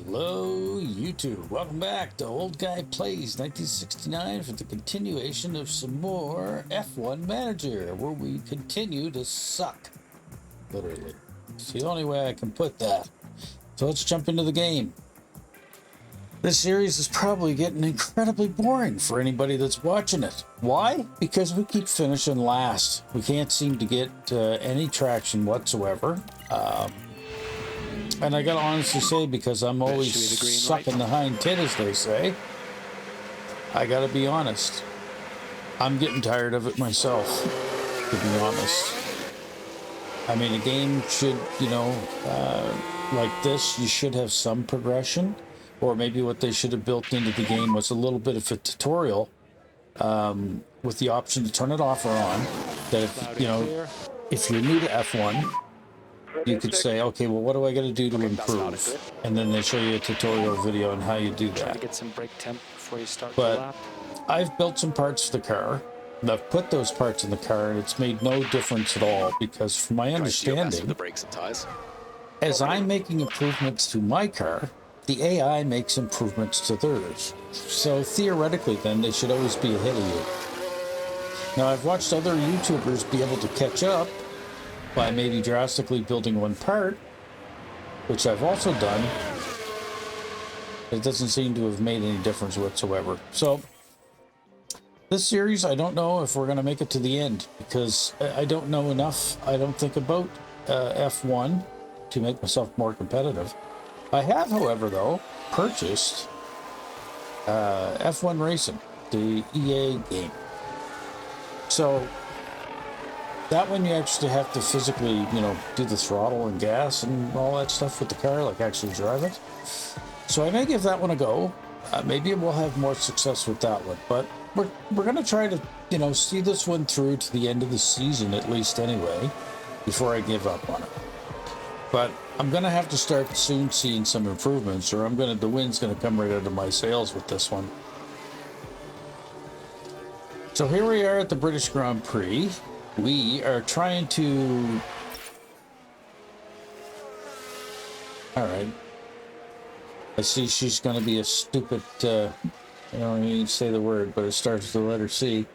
Hello, YouTube. Welcome back to Old Guy Plays 1969 for the continuation of some more F1 Manager, where we continue to suck. Literally. It's the only way I can put that. So let's jump into the game. This series is probably getting incredibly boring for anybody that's watching it. Why? Because we keep finishing last. We can't seem to get any traction whatsoever. And I gotta honestly say, because I'm always sucking the hind tit, as they say, I gotta be honest. I'm getting tired of it myself, to be honest. I mean, a game should, like this, you should have some progression. Or maybe what they should have built into the game was a little bit of a tutorial with the option to turn it off or on. That if you're new to F1, you could say, okay, well, what do I got to do to improve? And then they show you a tutorial video on how you do that. Get some brake temp before you start but the lap. I've built some parts for the car, and I've put those parts in the car, and it's made no difference at all, because from my understanding, the brakes and tires. as I'm making improvements to my car, the AI makes improvements to theirs. So theoretically, then, they should always be ahead of you. Now, I've watched other YouTubers be able to catch up by maybe drastically building one part, which I've also done. It doesn't seem to have made any difference whatsoever. So this series, I don't know if we're going to make it to the end, because I don't know enough, I don't think, about F1 to make myself more competitive. I have, however, though, purchased F1 Racing, the EA game. So that one you actually have to physically, do the throttle and gas and all that stuff with the car, like actually drive it. So I may give that one a go. Maybe we'll have more success with that one. But we're going to try to, see this one through to the end of the season, at least anyway, before I give up on it. But I'm going to have to start soon seeing some improvements, or the wind's going to come right out of my sails with this one. So here we are at the British Grand Prix. We are trying to... All right. I see she's going to be a stupid... I don't even say the word, but it starts with the letter C.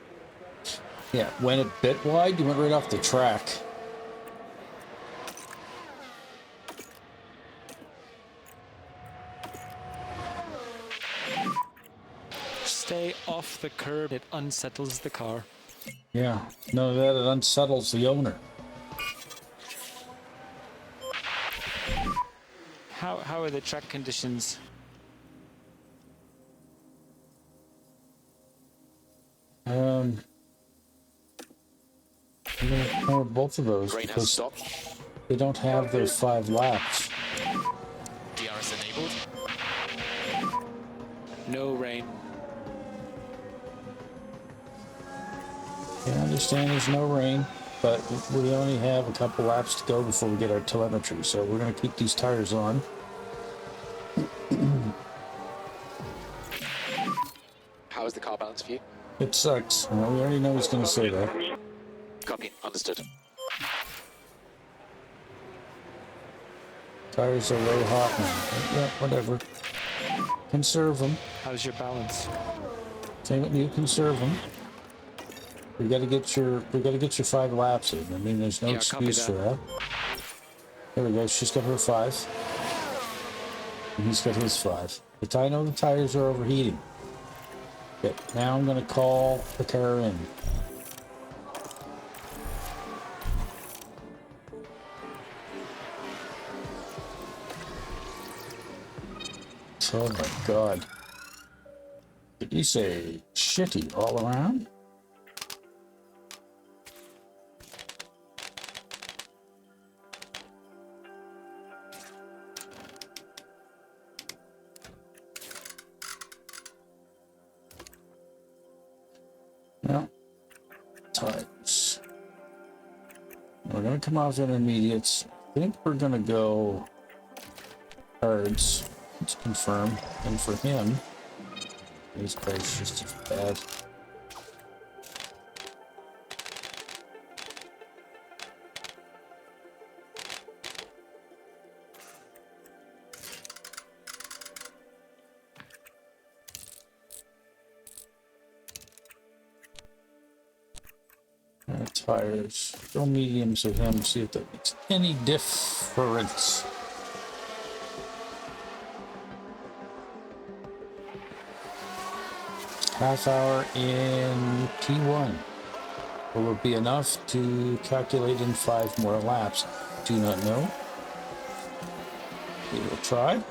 Yeah, went a bit wide. You went right off the track. Stay off the curb, it unsettles the car. Yeah, no, that it unsettles the owner. How are the track conditions? I'm gonna ignore both of those Rain has because stopped. they don't have their 5 laps. DRS enabled. No rain. I understand there's no rain, but we only have a couple laps to go before we get our telemetry, so we're going to keep these tires on. How is the car balance for you? It sucks. Well, we already know he's going to say that. Copy. Understood. Tires are low hot now. Yeah, whatever. Conserve them. How's your balance? Same with you, conserve them. We got to get your 5 laps in. I mean, there's no excuse for that. There we go. She's got her 5, and he's got his 5. But I know the tires are overheating. Okay, now I'm going to call the car in. Oh my God! Did you say shitty all around? No. Tires. We're going to come off intermediates. I think we're going to go hards. Let's confirm. And for him, his price just as bad. Tires. Throw mediums at him, see if that makes any difference. Half hour in P1. Will it be enough to calculate in 5 more laps? Do not know. We will try.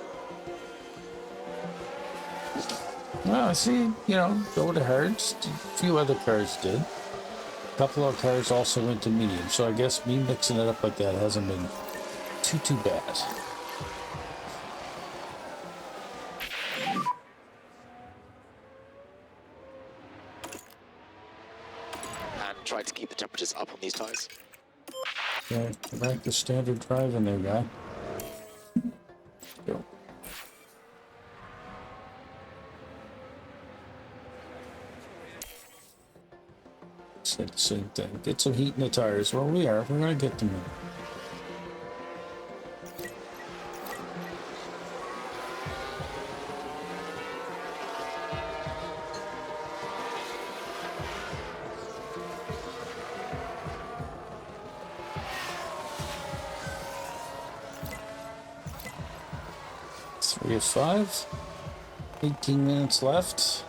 Well, I see, you know, go to herds. A few other cars did. A couple of cars also went to medium. So I guess me mixing it up like that hasn't been too bad. And try to keep the temperatures up on these tires. Okay, back to standard driving there, guy. Go. Said the same thing. Get some heat in the tires. Well, we are. We're going to get them in. Three of 5. 18 minutes left.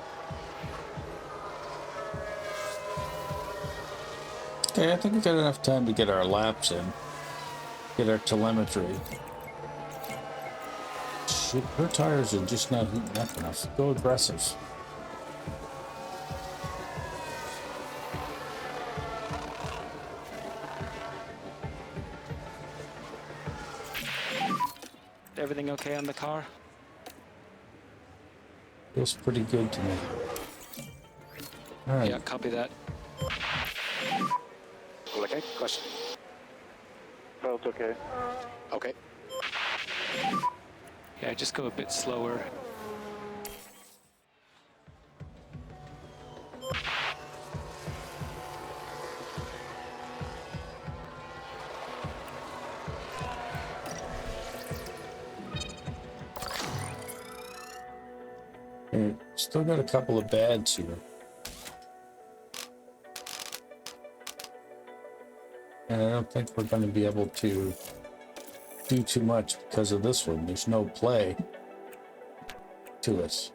Okay, I think we got enough time to get our laps in. Get our telemetry. Shit, her tires are just not heating up enough. Go aggressive. Everything okay on the car? Feels pretty good to me. All right. Yeah, copy that. All okay? Question? Felt okay. Okay. Yeah, just go a bit slower. Okay, still got a couple of bads here. And I don't think we're going to be able to do too much because of this one. There's no play to it.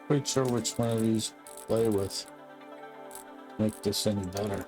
Quite sure which one of these to play with to make this any better.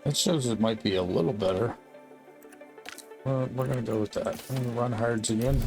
That shows it might be a little better. We're going to go with that. I'm going to run hards again.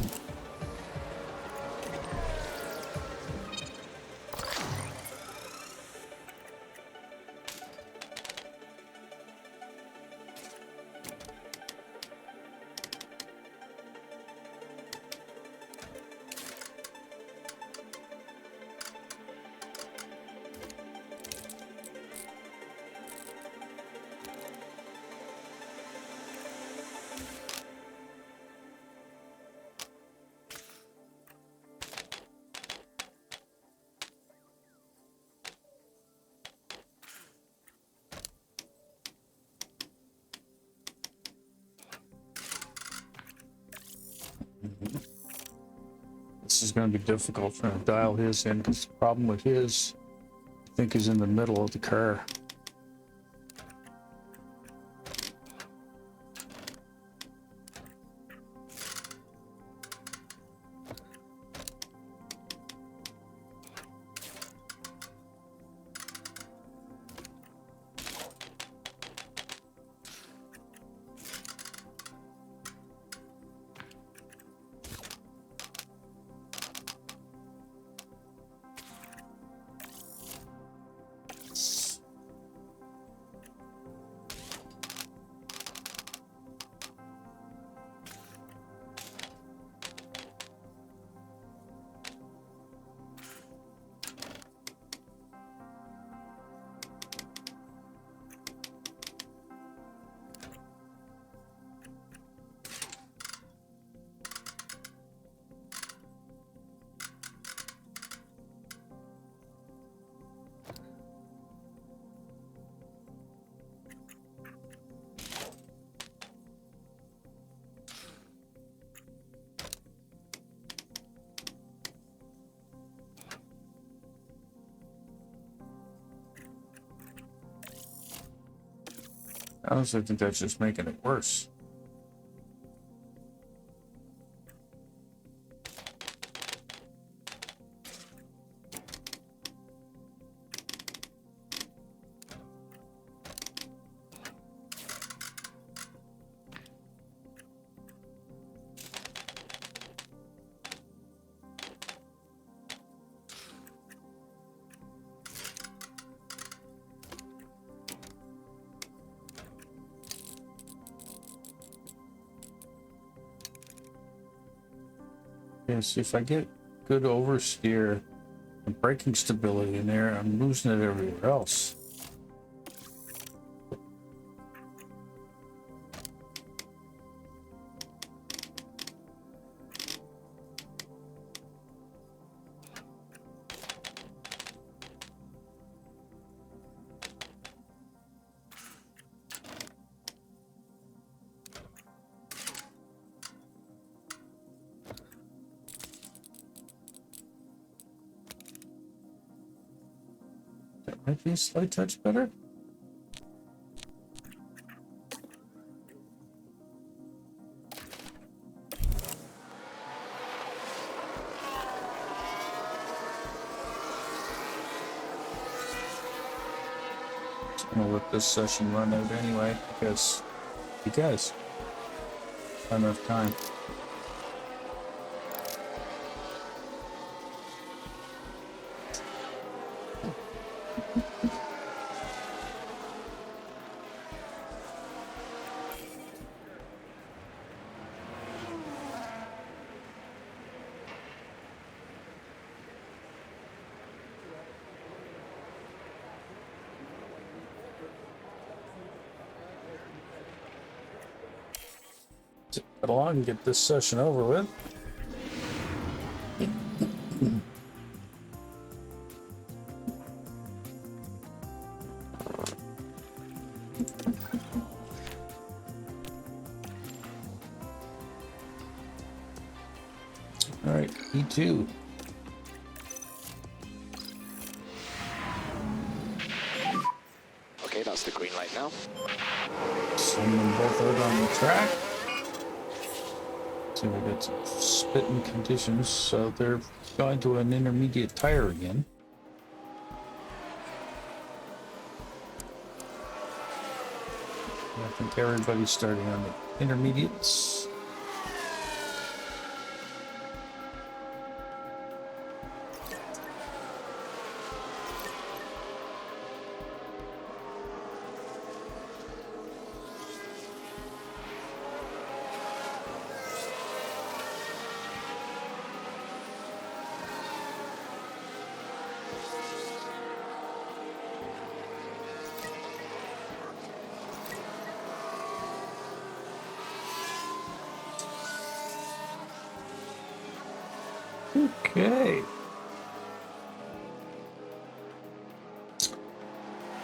This is going to be difficult for him to dial his in because the problem with his, I think, is in the middle of the car. I honestly think that's just making it worse. Yes, if I get good oversteer and braking stability in there, I'm losing it everywhere else. Might be a slight touch better. Just gonna let this session run out anyway because not enough time. Cut along and get this session over with. All right, E2. Okay, that's the green light now. Send them both out on the track. See, we got some spitting conditions, so they're going to an intermediate tire again. I think everybody's starting on the intermediates. Okay.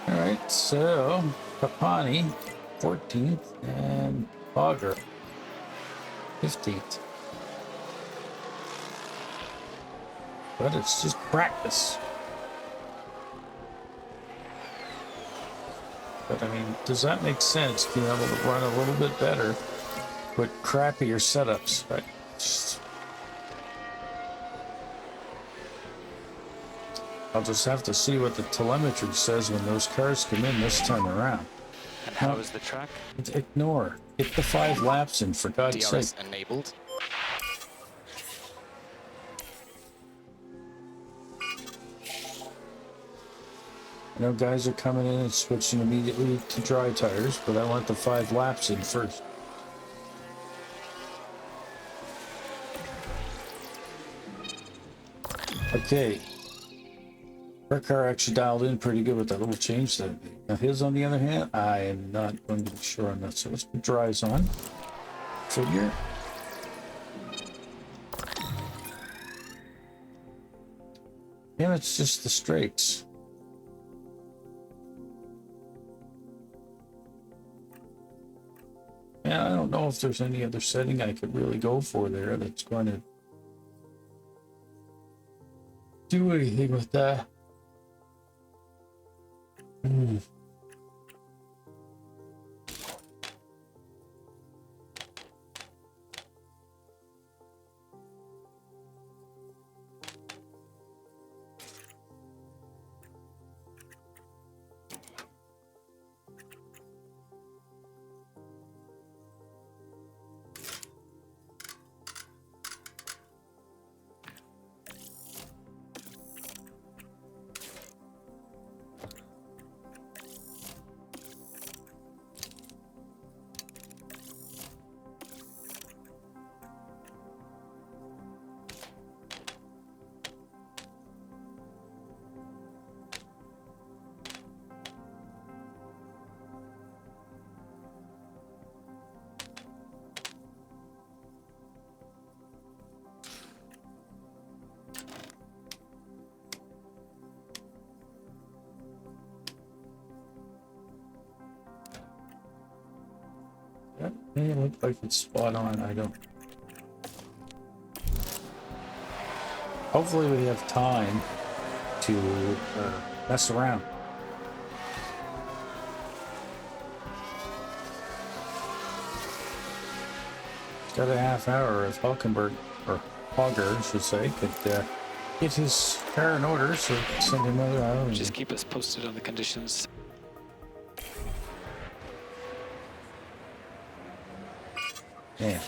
All right, so Papani 14th and Bogger 15th. but it's just practice. But I mean, does that make sense? Being able to run a little bit better with crappier setups, right? I'll just have to see what the telemetry says when those cars come in this time around. And how is the track? Ignore. Get the 5 laps in, for God's DRS sake. enabled. I know guys are coming in and switching immediately to dry tires, but I want the 5 laps in first. Okay. Her car actually dialed in pretty good with that little change that. Now his, on the other hand, I am not going to be sure on that. So let's put dries on. Figure. And it's just the straights. And I don't know if there's any other setting I could really go for there that's going to do anything with that. That may look like it's spot on. I don't. Hopefully we have time to mess around. Got a half hour if Hulkenberg, or Hogger, I should say, could get his car in order, so send him out. I don't know. Just keep us posted on the conditions. Yeah.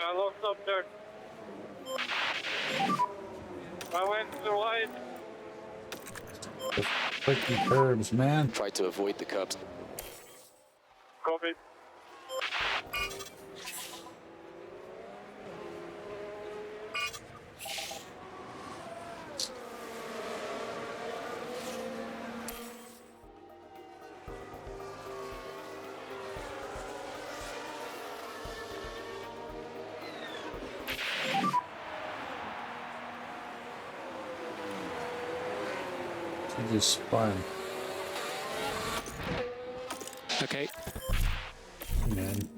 I locked up there. I went too wide. The freaking curbs, man. Try to avoid the curbs. Copy. She just spun. Okay. And then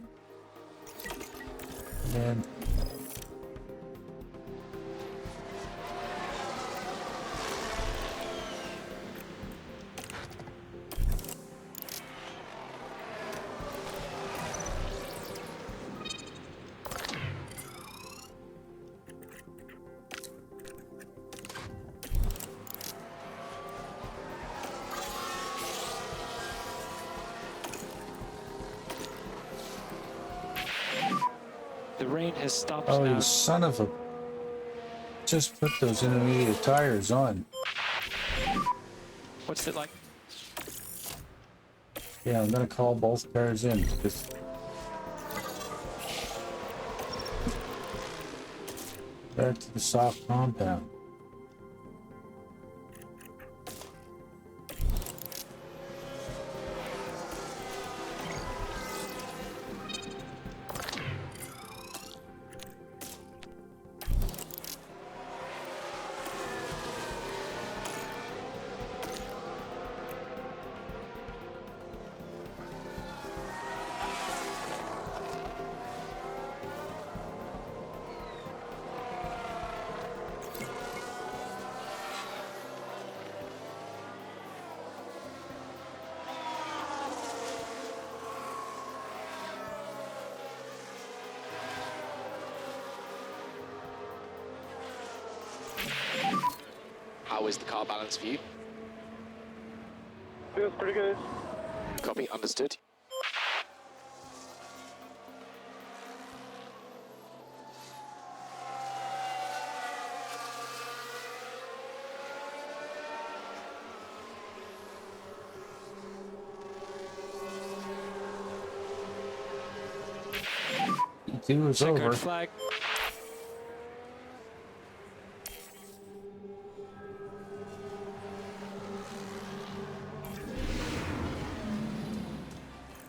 The rain has stopped oh, now. you son of a! Just put those intermediate tires on. What's it like? Yeah, I'm gonna call both cars in because back to the soft compound. how is the car balance for you? Feels pretty good. Copy, understood. E2 is Checkered over. flag.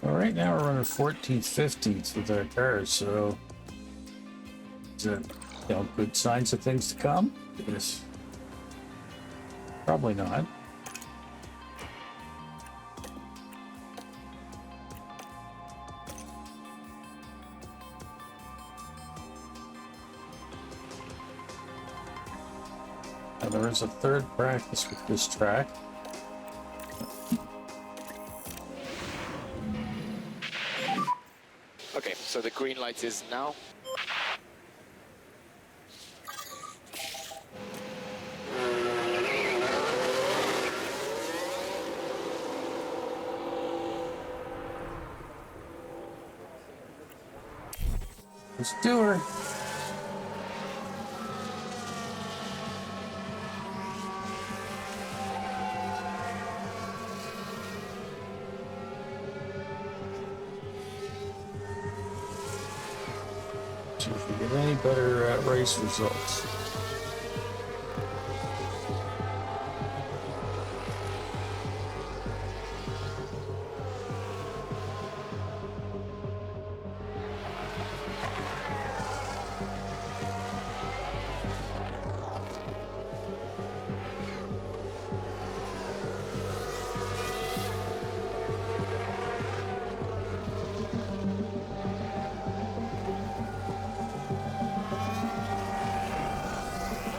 Well, right now we're running 14th, 15th with our cars, so is that, good signs of things to come? Yes. Probably not. And there is a third practice with this track. Okay, so the green light is now. Let's do her. See if we get any better race results.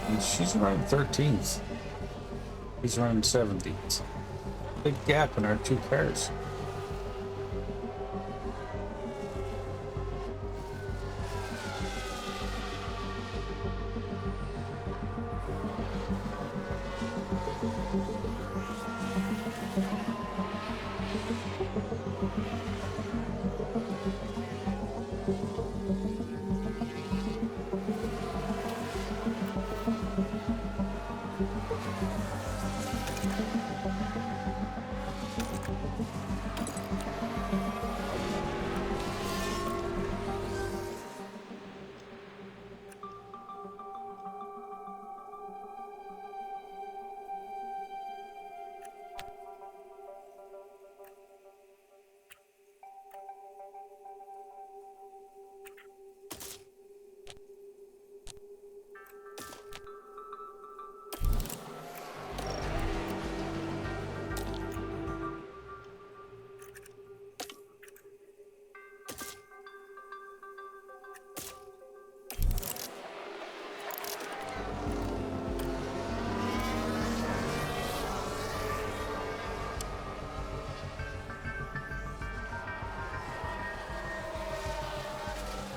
And she's running 13th. He's running 17th. Big gap in our two cars.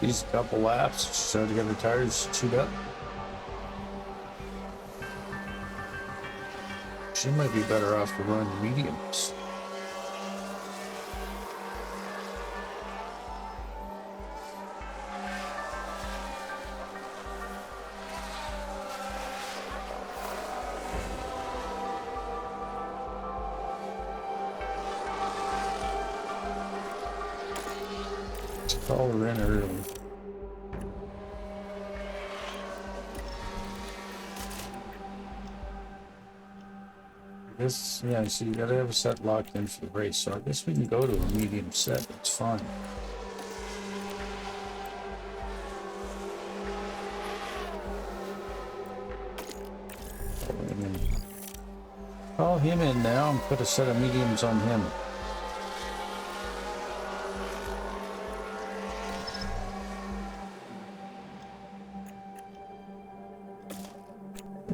These couple laps, just trying to get her tires chewed up. She might be better off to run mediums. Let's call her in early. This, yeah, so you gotta have a set locked in for the race, so I guess we can go to a medium set, it's fine. Call him in now and put a set of mediums on him.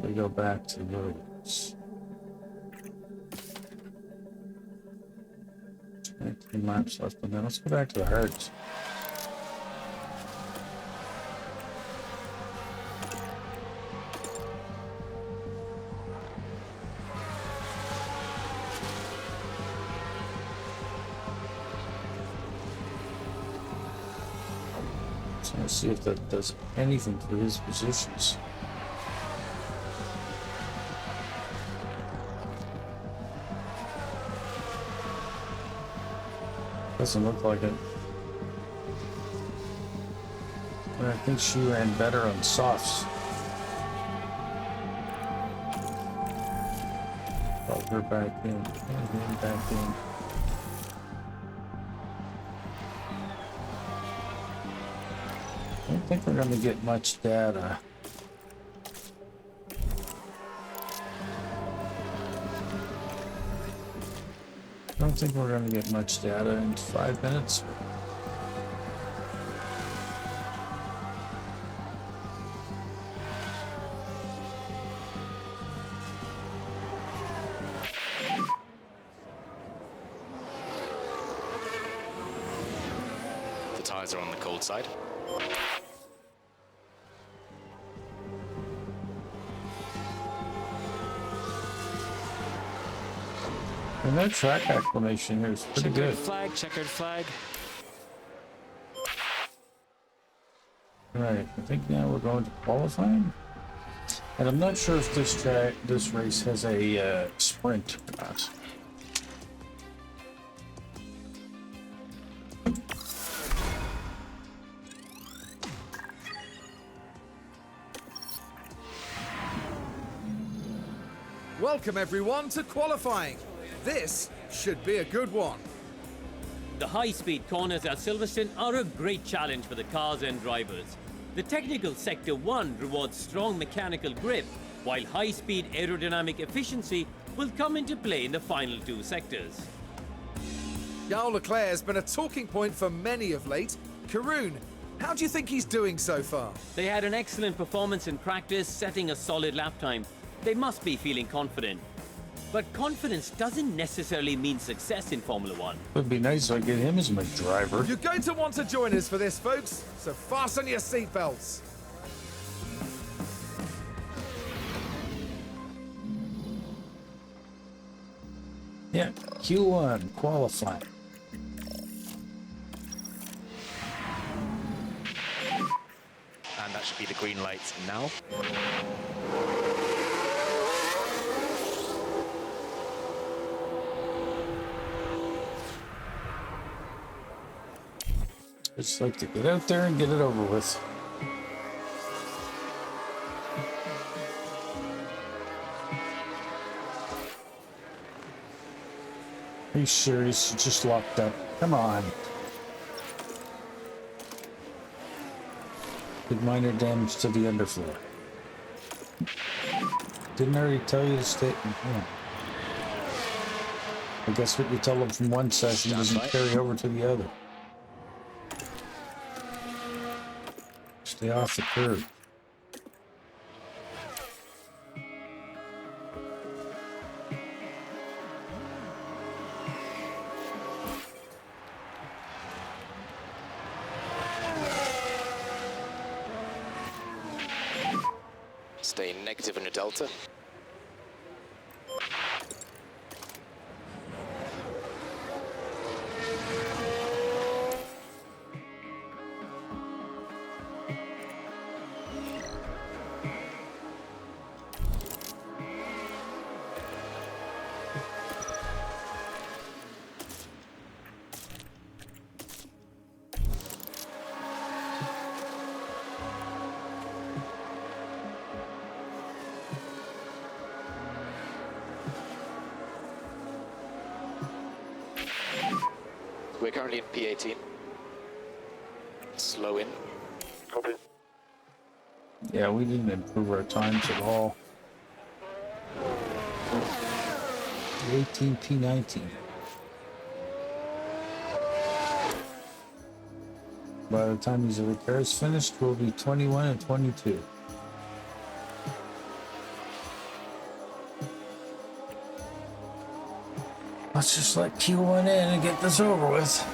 We go back to Williams. 19 laps left, and then let's go back to the herds. Let's see if that does anything for his positions. Doesn't look like it. But I think she ran better on softs. Plug her back in. And him back in. I don't think we're going to get much data. I don't think we're going to get much data in 5 minutes. The tyres are on the cold side. And that track acclimation here is pretty Checkered good. flag, checkered flag. Right, I think now we're going to qualifying. And I'm not sure if this race has a sprint or not. Welcome everyone to qualifying. This should be a good one. The high-speed corners at Silverstone are a great challenge for the cars and drivers. The technical Sector 1 rewards strong mechanical grip, while high-speed aerodynamic efficiency will come into play in the final two sectors. Charles Leclerc has been a talking point for many of late. Karun, how do you think he's doing so far? They had an excellent performance in practice, setting a solid lap time. They must be feeling confident. But confidence doesn't necessarily mean success in Formula One. Would be nice if I get him as my driver. You're going to want to join us for this, folks, so fasten your seatbelts. Yeah, Q1 qualifying. And that should be the green lights now. Just like to get out there and get it over with. Are you serious? You just locked up. Come on. Did minor damage to the underfloor. Didn't I already tell you to stay? Yeah. I guess what you tell them from one session doesn't carry over to the other. Stay off the curb. Stay negative on your delta. We're currently in P18. Slow in. Copy. Yeah, we didn't improve our times at all. P18, P19. By the time these repairs finished, we'll be 21 and 22. Let's just let Q1 in and get this over with.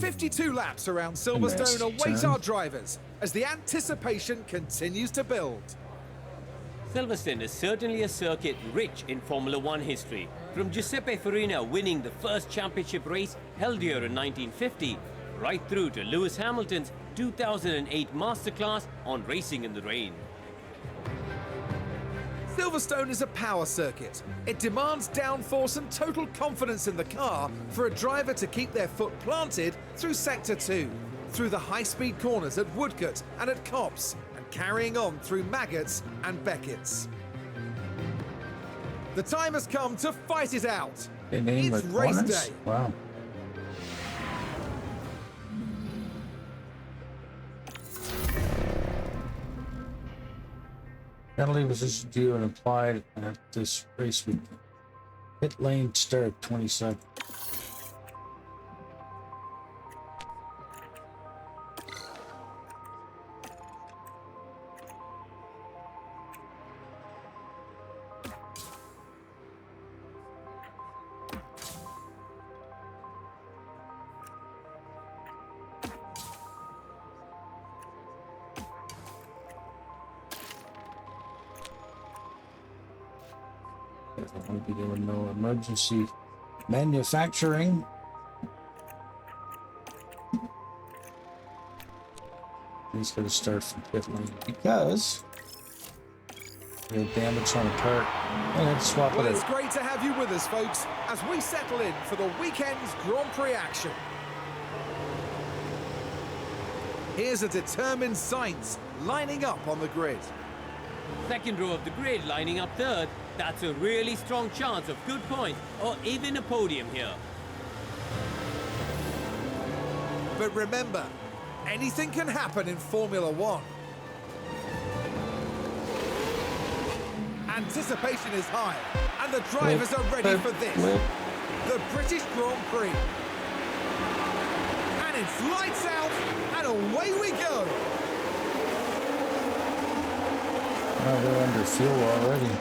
52 laps around Silverstone await our drivers as the anticipation continues to build. Silverstone is certainly a circuit rich in Formula One history, from Giuseppe Farina winning the first championship race held here in 1950, right through to Lewis Hamilton's 2008 masterclass on racing in the rain. Silverstone is a power circuit. It demands downforce and total confidence in the car for a driver to keep their foot planted through Sector 2, through the high-speed corners at Woodcote and at Copse, and carrying on through Maggots and Beckett's. The time has come to fight it out. They name It's it race corners? day. Wow. Penalty was issued to you and applied at this race week. Pit lane start 27. I won't be doing no emergency manufacturing. He's going to start from pit lane because we have damage on a part. And then swap Well, it it's out. great to have you with us, folks, as we settle in for the weekend's Grand Prix action. Here's a determined Sainz lining up on the grid. Second row of the grid lining up third. That's a really strong chance of good points or even a podium here. But remember, anything can happen in Formula One. Anticipation is high, and the drivers are ready for this. The British Grand Prix. And it's lights out, and away we go. Oh, they're under fuel already.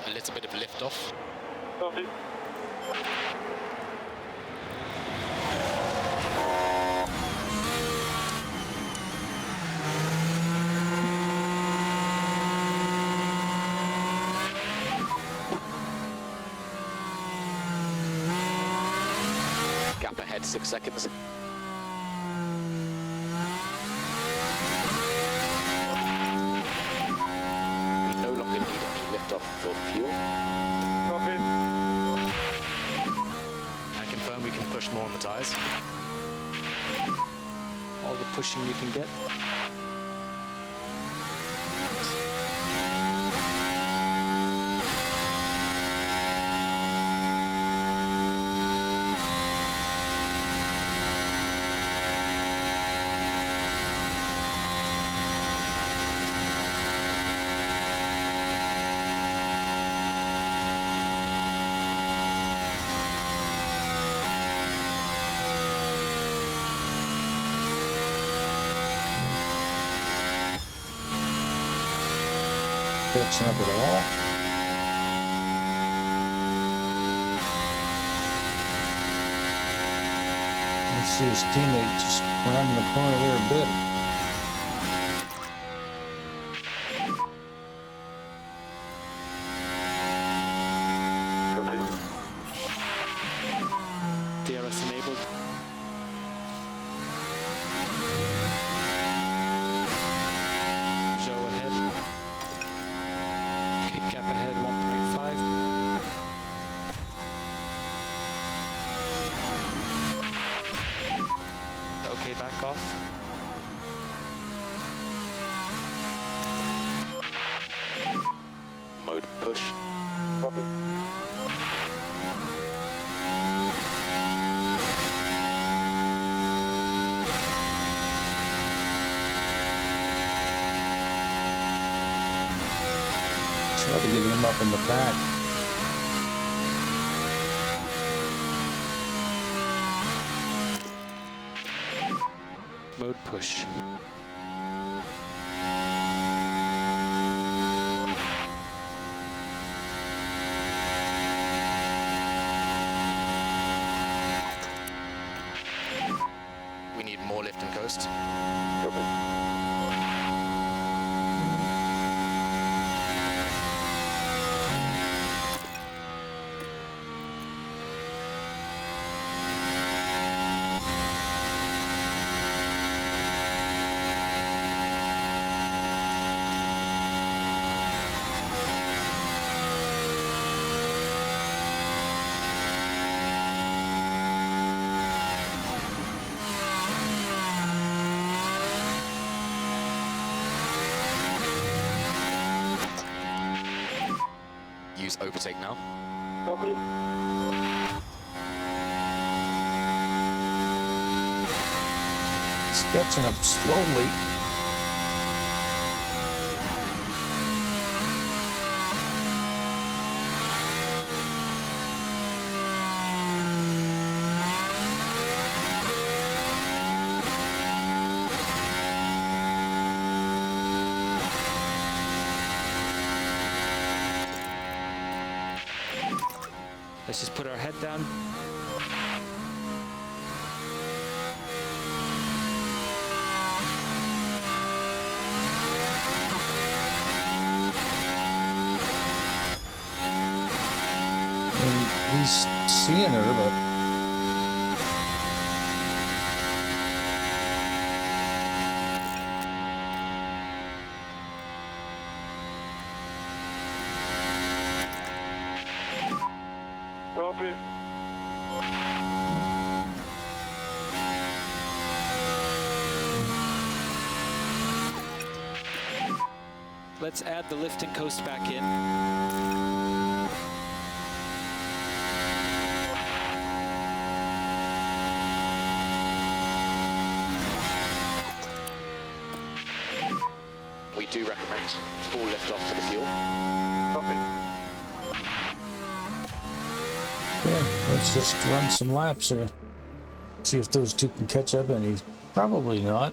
A little bit of lift off. Copy. Gap ahead, 6 seconds. We no longer need any lift off for fuel. Copy. I confirm we can push more on the tyres. All the pushing you can get. Catching up at all. Let's see his teammate just rounding the corner there a bit. DRS enabled. Joe ahead. Okay, gap ahead 1.5. Okay, back off. Mode push. Copy. Try to get him up in the back. Mode push. next. Use overtake now. Copy. It's catching up slowly. Let's just put our head down. And he's seeing her, but Copy. Let's add the lift and coast back in. We do recommend full lift off for the fuel. Copy. yeah, let's just run some laps here. See if those two can catch up any. Probably not.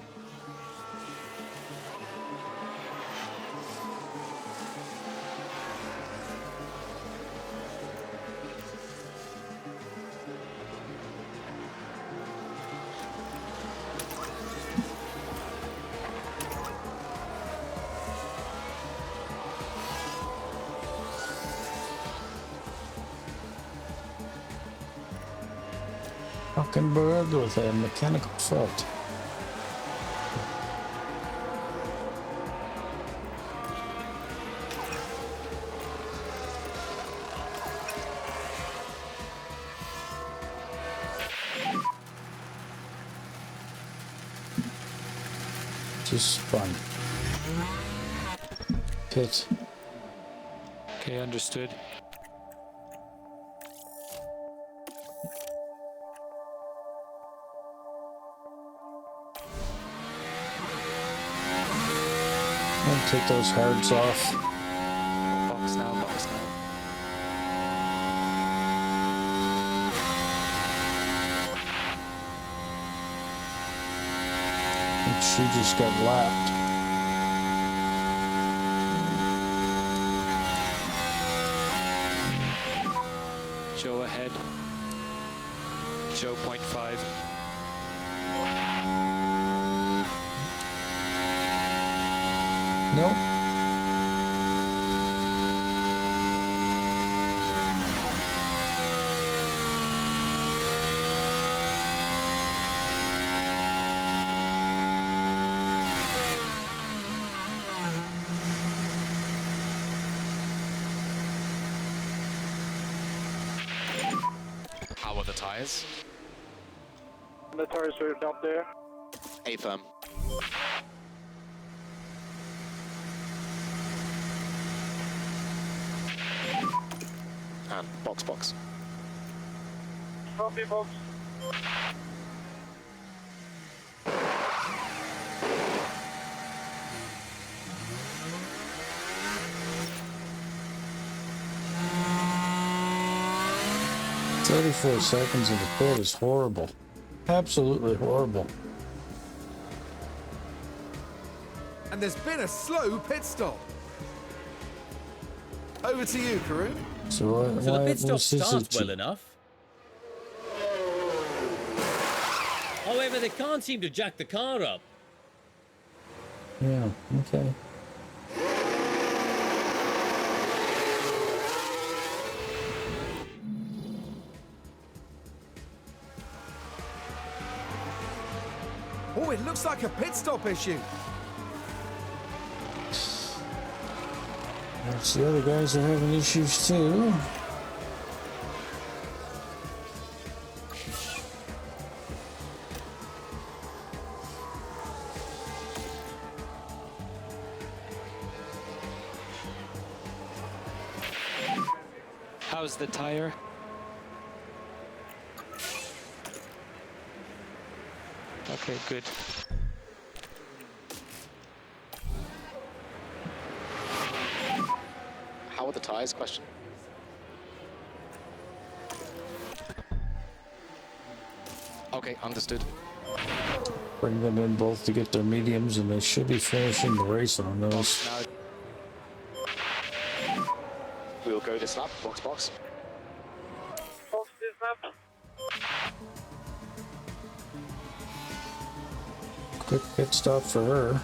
Bird with a mechanical fault. Just fun. Pit. Okay, understood. And take those hards off. Box now, box now. And she just got lapped. Joe ahead. Joe 0.5. Nope. How are the tyres? The tires are up there. A firm. And box. Copy, box. "34 seconds in the pit is horrible. Absolutely horrible." And there's been a slow pit stop. Over to you, Karun. So, So the pit stop what's this starts issue? well enough. However, they can't seem to jack the car up. Yeah, okay. Oh, it looks like a pit stop issue. That's the other guys are having issues too. How's the tire? Okay, good. How are the tyres? Question. Okay, understood. Bring them in both to get their mediums, and they should be finishing the race on those. Now we'll go to snap. Box. Box is snap. Quick pit stop for her.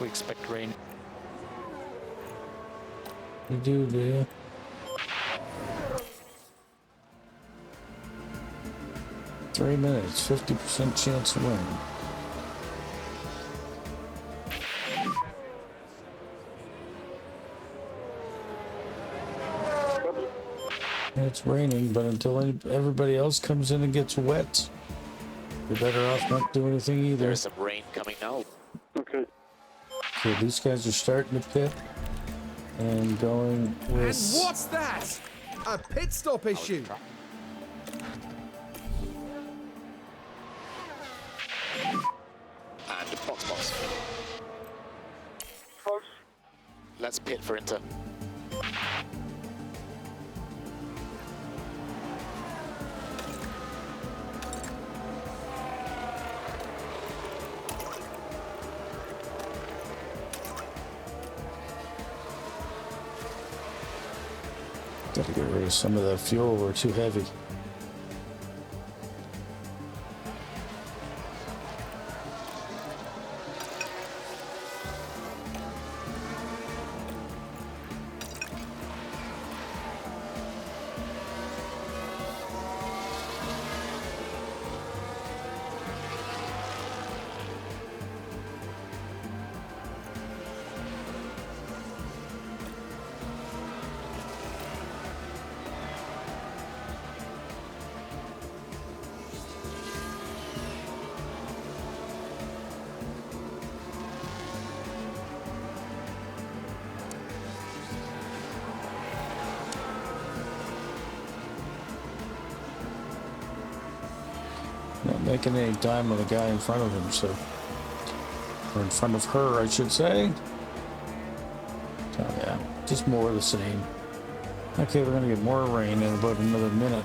We expect rain. You do you? Three minutes, 50% chance of rain. It's raining, but until everybody else comes in and gets wet, you're better off not doing anything either. There's some rain coming now. Okay. Okay, these guys are starting to pit and going And with... what's that? A pit stop issue. And box. Box. Let's pit for Inter. Gotta get rid of some of that fuel, we're too heavy. Not making any time with the guy in front of him, so... Or in front of her, I should say. Oh yeah, just more of the same. Okay, we're gonna get more rain in about another minute.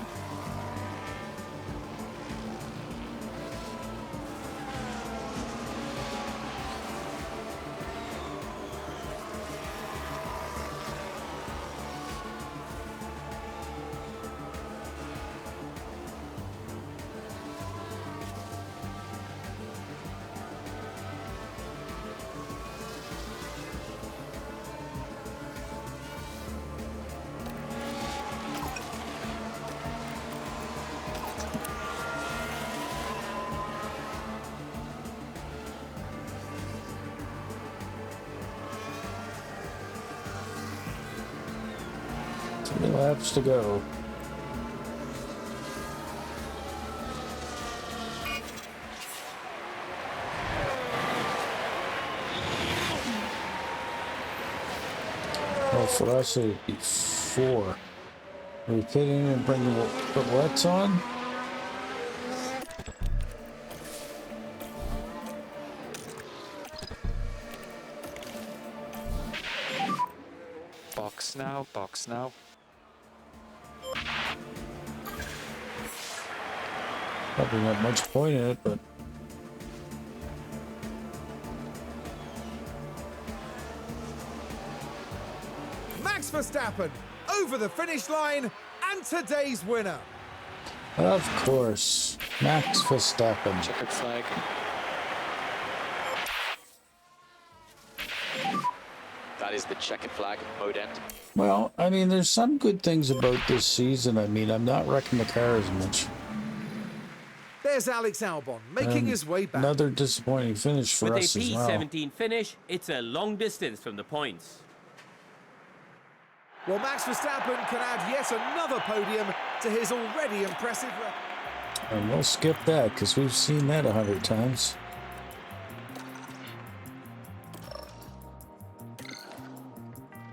Three laps to go. Oh, for us, 4. Are you kidding me? Bring the wets on? Box now, box now. Probably not much point in it, but Max Verstappen over the finish line and today's winner. of course, Max Verstappen. Checkered flag. That is the checkered flag, mode end. Well, I mean, there's some good things about this season. I mean, I'm not wrecking the car as much. There's Alex Albon making his way back. Another disappointing finish for With a us as well. P17 finish, it's a long distance from the points. Well, Max Verstappen can add yet another podium to his already impressive record. And we'll skip that because we've seen that 100 times.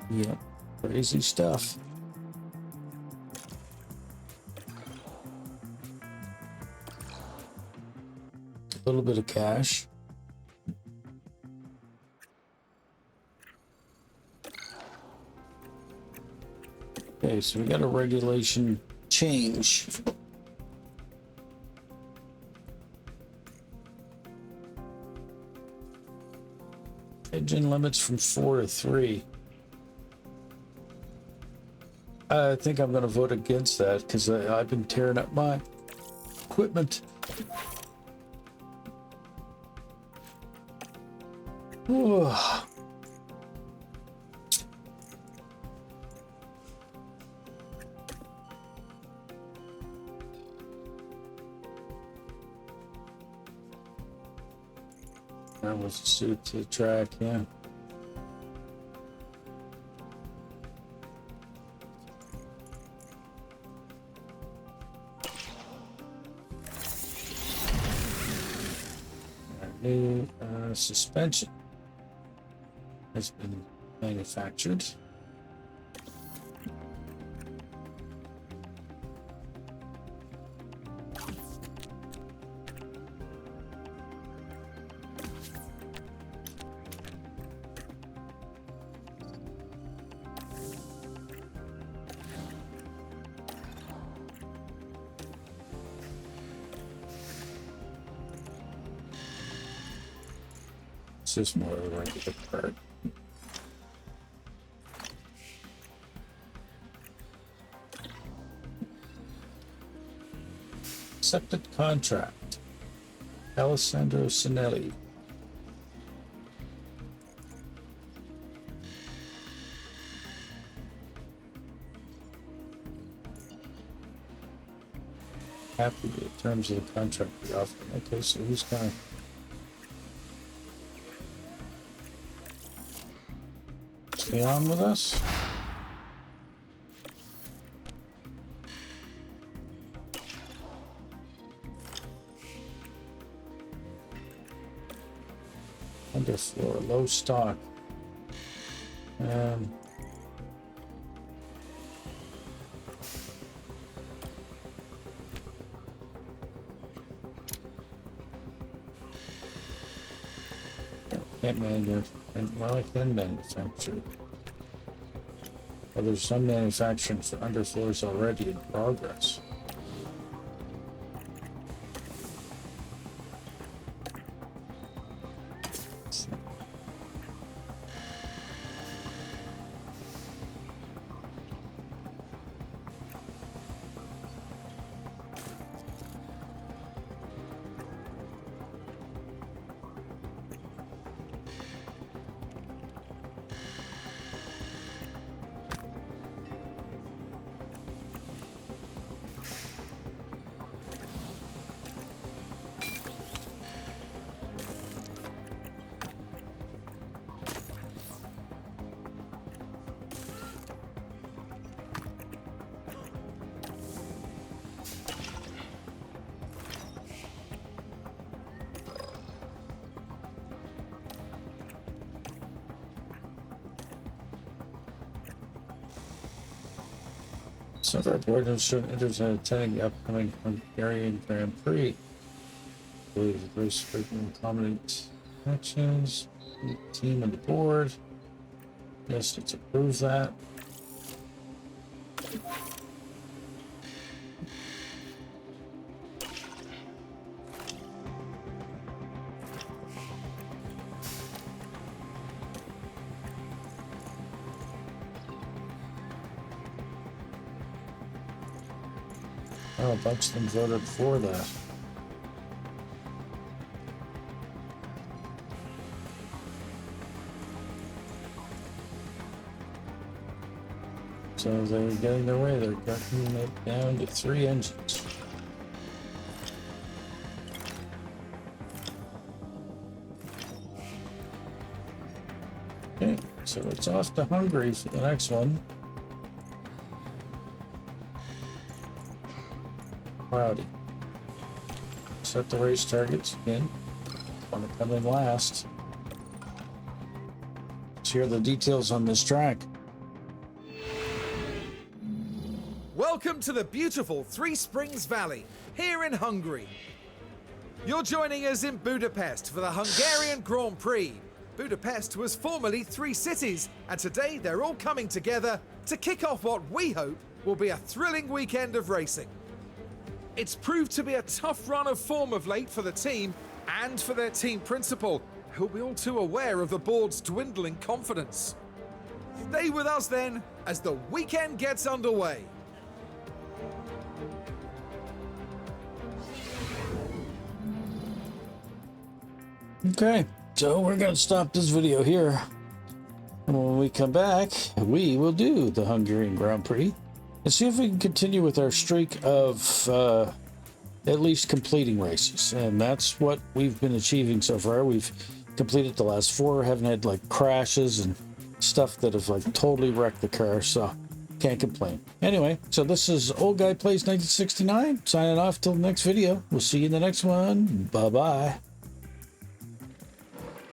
Yep, crazy stuff. A little bit of cash. Okay, so we got a regulation change. Engine limits from 4 to 3. I think I'm going to vote against that because I've been tearing up my equipment. Ooh. That was a suit to the track, yeah. New suspension has been manufactured. It's just more of a regular part. Accepted contract. Alessandro Sinelli. Happy with the terms of the contract we offer. Okay, so who's gonna stay on with us? Underfloor, low stock. Can't manufacture. Well, I can manufacture. Well, there's some manufacturing for underfloors already in progress. Some of our board knows certain enters in attending the upcoming Hungarian Grand Prix. I believe the race frequent prominent actions. Team and the board. Yes, let's approve that. Oh, a bunch of them voted for that. So they're getting their way. They're cutting it down to 3 engines. Okay, so it's off to Hungary for the next one. Cloudy. Set the race targets again. Want to come in last. Let's hear the details on this track. Welcome to the beautiful Three Springs Valley, here in Hungary. You're joining us in Budapest for the Hungarian Grand Prix. Budapest was formerly 3 cities, and today they're all coming together to kick off what we hope will be a thrilling weekend of racing. It's proved to be a tough run of form of late for the team and for their team principal, who'll be all too aware of the board's dwindling confidence. Stay with us then as the weekend gets underway. Okay, so we're going to stop this video here. And when we come back, we will do the Hungarian Grand Prix and see if we can continue with our streak of at least completing races. And that's what we've been achieving so far. We've completed the last 4, haven't had like crashes and stuff that have like totally wrecked the car, so can't complain. Anyway, so this is Old Guy Plays 1969 signing off till the next video. We'll see you in the next one. Bye bye.